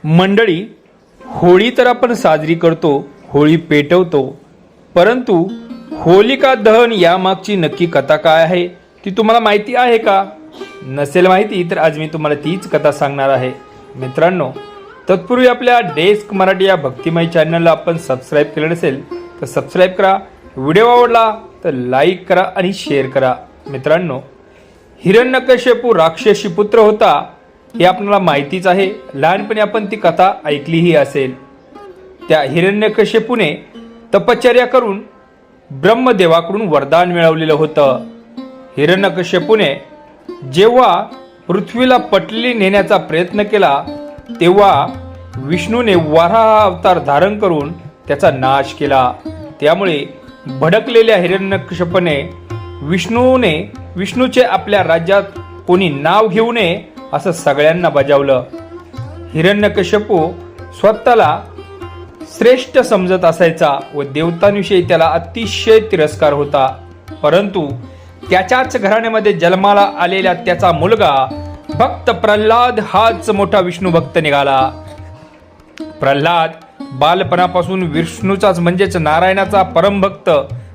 मंडळी, होळी तर आपण साजरी करतो, होळी पेटवतो, परंतु होलिका दहन यामागची नक्की कथा काय आहे ती तुम्हाला माहिती आहे का? नसेल माहिती तर आज मी तुम्हाला तीच कथा सांगणार आहे. मित्रांनो, तत्पूर्वी आपल्या डेस्क मराठी या भक्तिमय चॅनलला आपण सबस्क्राईब केलं नसेल तर सबस्क्राईब करा. व्हिडिओ आवडला तर लाईक करा आणि शेअर करा. मित्रांनो, हिरण्यकश्यपू राक्षसी पुत्र होता हे आपल्याला माहितीच आहे. लहानपणी आपण ती कथा ऐकलीही असेल. त्या हिरण्यकश्यपूने तपश्चर्या करून ब्रह्मदेवाकडून वरदान मिळवलेलं होतं. हिरण्यकश्यपूने जेव्हा पृथ्वीला पटली नेण्याचा प्रयत्न केला तेव्हा विष्णूने वराह अवतार धारण करून त्याचा नाश केला. त्यामुळे भडकलेल्या हिरण्यकश्यपूने विष्णूचे आपल्या राज्यात कोणी नाव घेऊ नये असं सगळ्यांना बजावलं. हिरण्यकश्यपू स्वतःला श्रेष्ठ समजत असायचा व देवतांविषयी त्याला अतिशय तिरस्कार होता. परंतु त्याच्याच घराण्यामध्ये जन्माला आलेला त्याचा मुलगा भक्त प्रल्हाद हाच मोठा विष्णू भक्त निघाला. प्रल्हाद बालपणापासून विष्णूचाच म्हणजेच नारायणाचा परमभक्त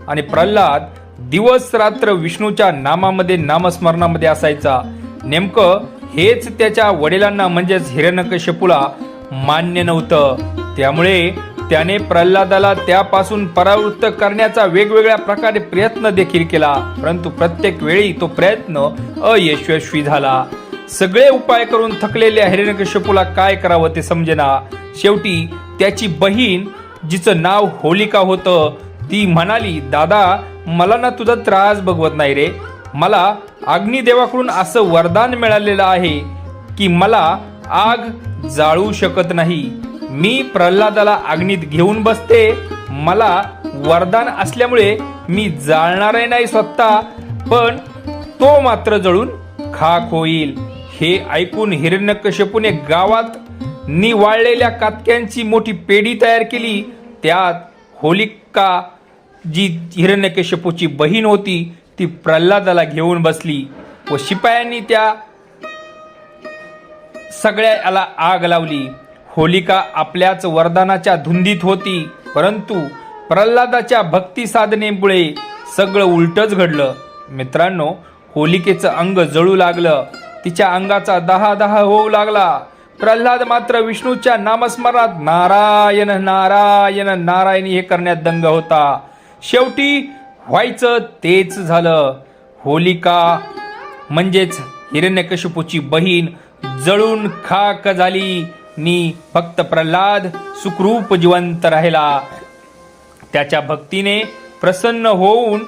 आणि प्रल्हाद दिवस रात्र विष्णूच्या नामामध्ये नामस्मरणामध्ये असायचा. नेमकं हेच त्याच्या वडिलांना म्हणजेच हिरण्यकश्यपूला मान्य नव्हतं. त्यामुळे त्याने प्रल्हादाला त्यापासून परावृत्त करण्याचा वेगवेगळ्या प्रकारे प्रयत्न देखील केला, परंतु प्रत्येक वेळी तो प्रयत्न अयशस्वी झाला. सगळे उपाय करून थकलेल्या हिरण्यकश्यपूला काय करावं ते समजेना. शेवटी त्याची बहीण, जिचं नाव होलिका होतं, ती म्हणाली, दादा, मला ना तुझा त्रास बघवत नाही रे. मला अग्निदेवाकडून असं वरदान मिळालेलं आहे की मला आग जाळू शकत नाही. मी प्रल्हादाला अग्नीत घेऊन बसते. मला वरदान असल्यामुळे मी जाळणारही नाही स्वतः, पण तो मात्र जळून खाक होईल. हे ऐकून हिरण्यकश्यपूने गावात निवाळलेल्या कातक्यांची मोठी पेढी तयार केली. त्यात होलिका, जी हिरण्यकश्यपूची बहीण होती, ती प्रल्हादाला घेऊन बसली व शिपायांनी त्या सगळ्याला आग लावली. होलिका आपल्याच वरदानाच्या धुंदीत होती, परंतु प्रल्हादाच्या भक्ती साधनेमुळे सगळं उलटच घडलं. मित्रांनो, होलिकेचं अंग जळू लागलं, तिच्या अंगाचा दहा होऊ लागला. प्रल्हाद मात्र विष्णूच्या नामस्मरणात नारायण नारायण नारायण हे करण्यात दंग होता. शेवटी व्हायचं तेच झालं. होलिका म्हणजेच हिरण्यकश्यपूची बहीण जळून खाक झाली नि फक्त प्रल्हाद सुखरूप जिवंत राहिला. त्याच्या भक्तीने प्रसन्न होऊन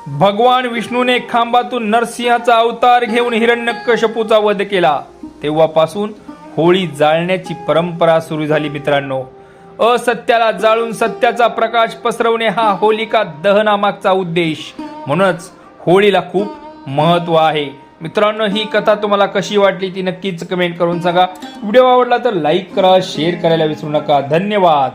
भगवान विष्णूने खांबातून नरसिंहाचा अवतार घेऊन हिरण्यकश्यपूचा वध केला. तेव्हापासून होळी जाळण्याची परंपरा सुरू झाली. मित्रांनो, असत्याला जाळून सत्याचा प्रकाश पसरवणे हा होलिका दहनामागचा उद्देश. म्हणूनच होळीला खूप महत्व आहे. मित्रांनो, ही कथा तुम्हाला कशी वाटली ती नक्कीच कमेंट करून सांगा. व्हिडिओ आवडला तर लाईक करा, शेअर करायला विसरू नका. धन्यवाद.